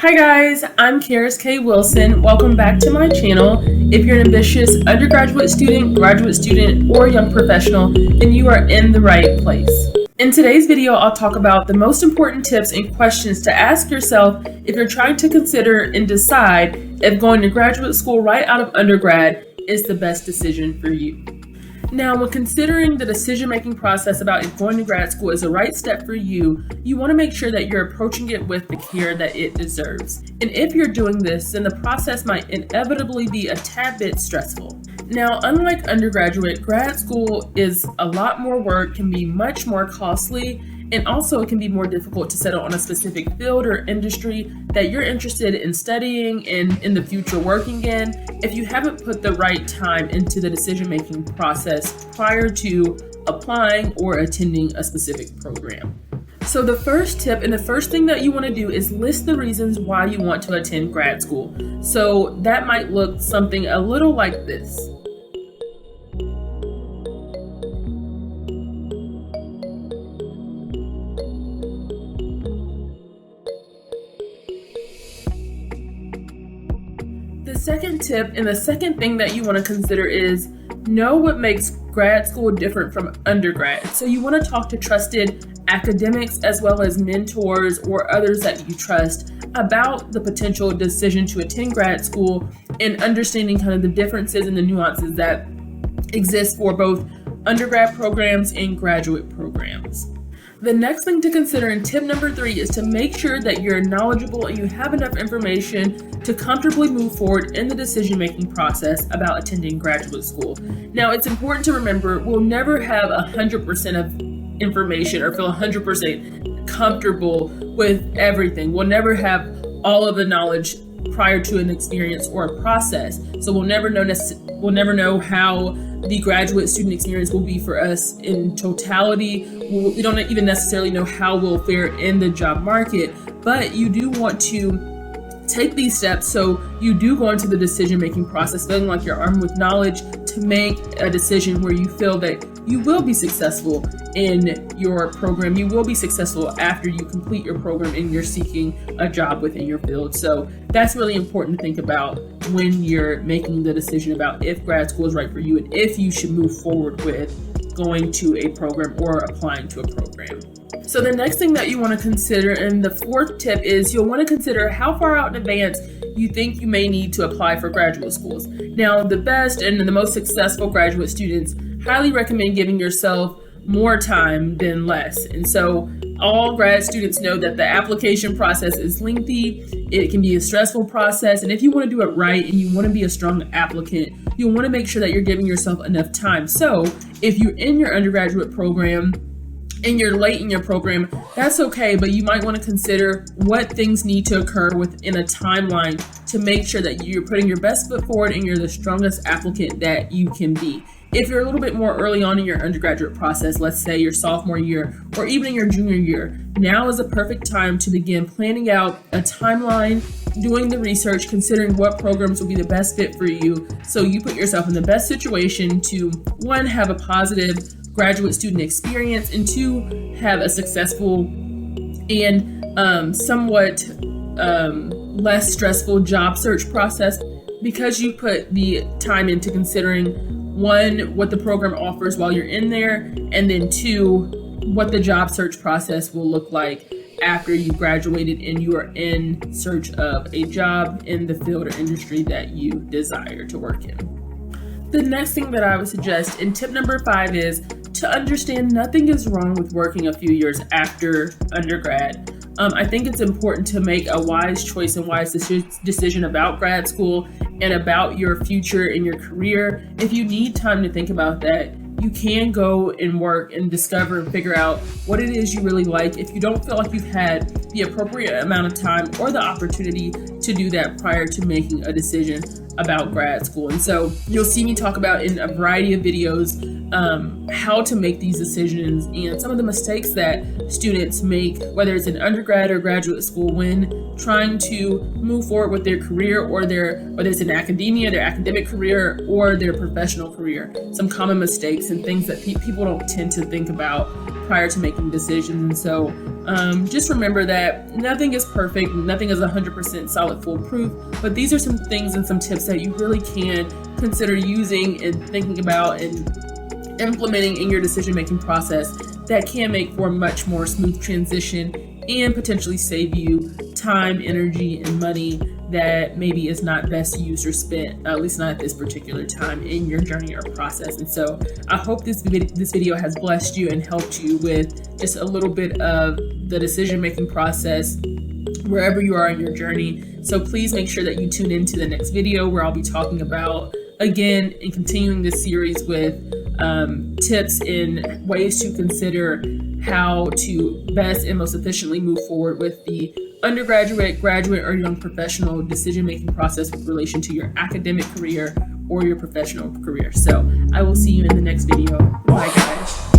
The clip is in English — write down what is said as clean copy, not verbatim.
Hi guys, I'm Karis K. Wilson. Welcome back to my channel. If you're an ambitious undergraduate student, graduate student, or young professional, then you are in the right place. In today's video, I'll talk about the most important tips and questions to ask yourself if you're trying to consider and decide if going to graduate school right out of undergrad is the best decision for you. Now, when considering the decision-making process about if going to grad school is the right step for you, you want to make sure that you're approaching it with the care that it deserves. And if you're doing this, then the process might inevitably be a tad bit stressful. Now, unlike undergraduate, grad school is a lot more work, can be much more costly, and also it can be more difficult to settle on a specific field or industry that you're interested in studying and in the future working in if you haven't put the right time into the decision-making process prior to applying or attending a specific program. So the first tip and the first thing that you want to do is list the reasons why you want to attend grad school. So that might look something a little like this. The second tip and the second thing that you want to consider is know what makes grad school different from undergrad. So you want to talk to trusted academics as well as mentors or others that you trust about the potential decision to attend grad school and understanding kind of the differences and the nuances that exist for both undergrad programs and graduate programs. The next thing to consider in tip number 3 is to make sure that you're knowledgeable and you have enough information to comfortably move forward in the decision-making process about attending graduate school. Now, it's important to remember we'll never have 100% of information or feel 100% comfortable with everything. We'll never have all of the knowledge prior to an experience or a process. So we'll never know how the graduate student experience will be for us in totality. We don't even necessarily know how we'll fare in the job market, but you do want to take these steps so you do go into the decision-making process feeling like you're armed with knowledge to make a decision where you feel that you will be successful in your program. You will be successful after you complete your program and you're seeking a job within your field. So that's really important to think about when you're making the decision about if grad school is right for you and if you should move forward with going to a program or applying to a program. So the next thing that you want to consider, and the fourth tip, is you'll want to consider how far out in advance you think you may need to apply for graduate schools. Now, the best and the most successful graduate students highly recommend giving yourself more time than less. And so all grad students know that the application process is lengthy. It can be a stressful process. And if you want to do it right and you want to be a strong applicant, you'll want to make sure that you're giving yourself enough time. So if you're in your undergraduate program and you're late in your program, that's okay, but you might want to consider what things need to occur within a timeline to make sure that you're putting your best foot forward and you're the strongest applicant that you can be. If you're a little bit more early on in your undergraduate process, let's say your sophomore year or even in your junior year, now is a perfect time to begin planning out a timeline, doing the research, considering what programs will be the best fit for you, so you put yourself in the best situation to, 1, have a positive graduate student experience, and 2, have a successful and somewhat less stressful job search process because you put the time into considering, 1, what the program offers while you're in there, and then 2, what the job search process will look like after you graduated and you are in search of a job in the field or industry that you desire to work in. The next thing that I would suggest in tip number 5 is to understand nothing is wrong with working a few years after undergrad. I think it's important to make a wise choice and wise decision about grad school and about your future in your career. If you need time to think about that, you can go and work and discover and figure out what it is you really like if you don't feel like you've had the appropriate amount of time or the opportunity to do that prior to making a decision about grad school. And so you'll see me talk about in a variety of videos how to make these decisions and some of the mistakes that students make, whether it's in undergrad or graduate school, when trying to move forward with their career or whether it's in academia, their academic career, or their professional career. Some common mistakes and things that people don't tend to think about prior to making decisions. And so Just remember that nothing is perfect, nothing is 100% solid foolproof, but these are some things and some tips that you really can consider using and thinking about and implementing in your decision-making process that can make for a much more smooth transition and potentially save you time, energy, and money that maybe is not best used or spent, at least not at this particular time in your journey or process. And so I hope this video has blessed you and helped you with just a little bit of the decision-making process wherever you are in your journey. So please make sure that you tune into the next video where I'll be talking about, again, and continuing this series with tips and ways to consider how to best and most efficiently move forward with the undergraduate, graduate, or young professional decision-making process with relation to your academic career or your professional career. So I will see you in the next video. Bye, guys.